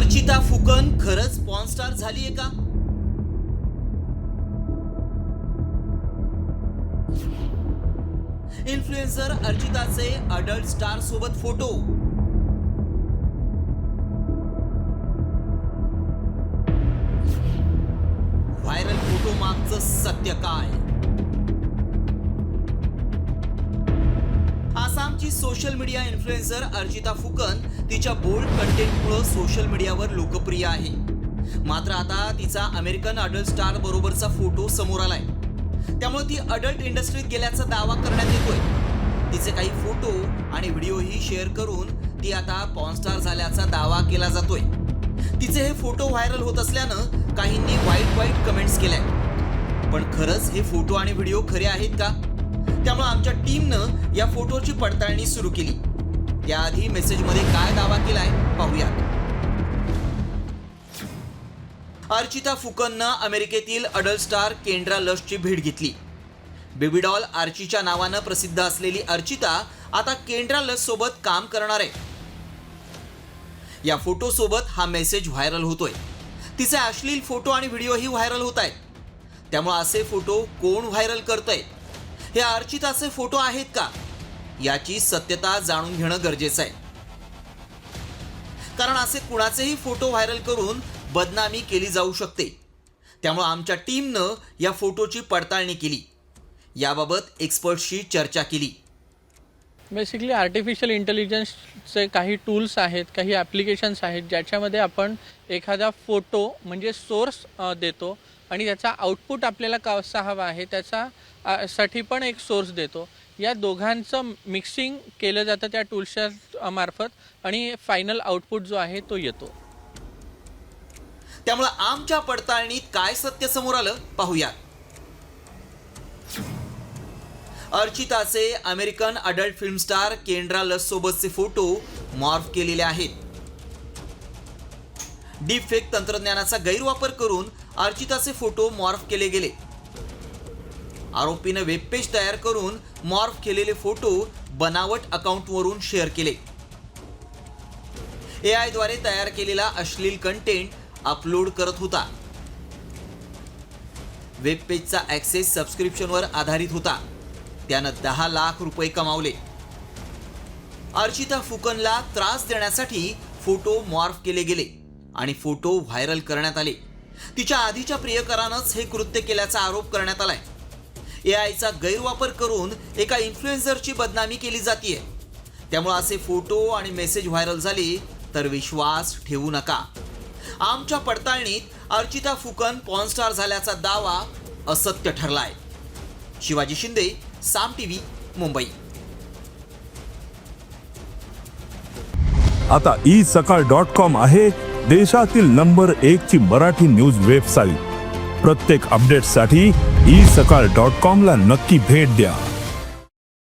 अर्चिता फुकन खरंच porn star झालीये का? इन्फ्लुएन्सर अर्चिताचे अडल्ट स्टार सोबत फोटो. व्हायरल फोटो मागचं सत्य काय? आसामची social media influencer Archita Phukan तिच्या बोल्ड कंटेंटमुळे सोशल मीडियावर लोकप्रिय आहे. मात्र आता तिचा अमेरिकन अडल्ट स्टार बरोबरचा फोटो समोर आलाय. त्यामुळे ती अडल्ट इंडस्ट्रीत गेल्याचा दावा करण्यात येतोय. तिचे काही फोटो आणि व्हिडिओही शेअर करून ती आता पॉर्न स्टार झाल्याचा दावा केला जातोय. तिचे हे फोटो व्हायरल होत असल्यानं काहींनी वाईट कमेंट्स केल्या. पण खरंच हे फोटो आणि व्हिडिओ खरे आहेत का? त्यामुळे आमच्या टीमनं या फोटोची पडताळणी सुरू केली. याआधी मेसेजमध्ये काय दावा केलाय पाहूया. अर्चिता फुकननं अमेरिकेतील अडल्ट स्टार केंड्रा लशची भेट घेतली. बेबी डॉल आर्चीच्या नावानं प्रसिद्ध असलेली अर्चिता आता केंड्रा लश सोबत काम करणार आहे. या फोटो सोबत हा मेसेज व्हायरल होतोय. तिचे अश्लील फोटो आणि व्हिडिओही व्हायरल होत आहेत. त्यामुळे असे फोटो कोण व्हायरल करतंय? हे अर्चिताचे फोटो आहेत का? याची सत्यता जाणून घेणं गरजेचं आहे. कारण असे कुणाचेही फोटो व्हायरल करून बदनामी केली जाऊ शकते. त्यामुळे आमच्या टीमनं या फोटोची पडताळणी केली. याबाबत एक्सपर्ट्सशी चर्चा केली. बेसिकली आर्टिफिशियल इंटेलिजन्सचे काही टूल्स आहेत, काही ॲप्लिकेशन्स आहेत ज्याच्यामध्ये आपण एखादा फोटो म्हणजे सोर्स देतो आणि त्याचा आउटपुट आपल्याला कसा हवा आहे त्याचा साठी पण एक सोर्स देतो. या दोघांचं मिक्सिंग केलं जातं त्या टूल्सच्या मार्फत आणि फायनल आउटपुट जो आहे तो येतो. त्यामुळे आमच्या पडताळणीत काय सत्य समोर आलं पाहूया. अर्चिताचे American adult film star Kendra Lust सोबतचे फोटो मॉर्फ केलेले आहेत. डीप फेक तंत्रज्ञानाचा गैरवापर करून अर्चिताचे फोटो मॉर्फ केले गेले. आरोपीने वेबपेज तयार करून मॉर्फ केलेले फोटो बनावट अकाउंटवरून शेअर केले. AI द्वारे तयार केलेला अश्लील कंटेंट अपलोड करत होता. वेबपेजचा ॲक्सेस सबस्क्रिप्शनवर आधारित होता. त्यानं 10 लाख रुपये कमावले. अर्चिता फुकनला त्रास देण्यासाठी फोटो मॉर्फ केले गेले आणि फोटो व्हायरल करण्यात आले. तिच्या आधीच्या प्रियकरानंच हे कृत्य केल्याचा आरोप करण्यात आलाय. AIचा गैरवापर करून एका इन्फ्लुएन्सरची बदनामी केली जाते. त्यामुळे असे फोटो आणि मेसेज व्हायरल झाले तर विश्वास ठेवू नका. आमच्या पडताळणीत अर्चिता फुकन पॉर्न स्टार झाल्याचा दावा असत्य ठरलाय. शिवाजी शिंदे, साम टीव्ही, मुंबई. आता isakal.com आहे देशातील नंबर 1 ची मराठी न्यूज वेबसाईट. प्रत्येक अपडेटसाठी isakal.com ला नक्की भेट द्या.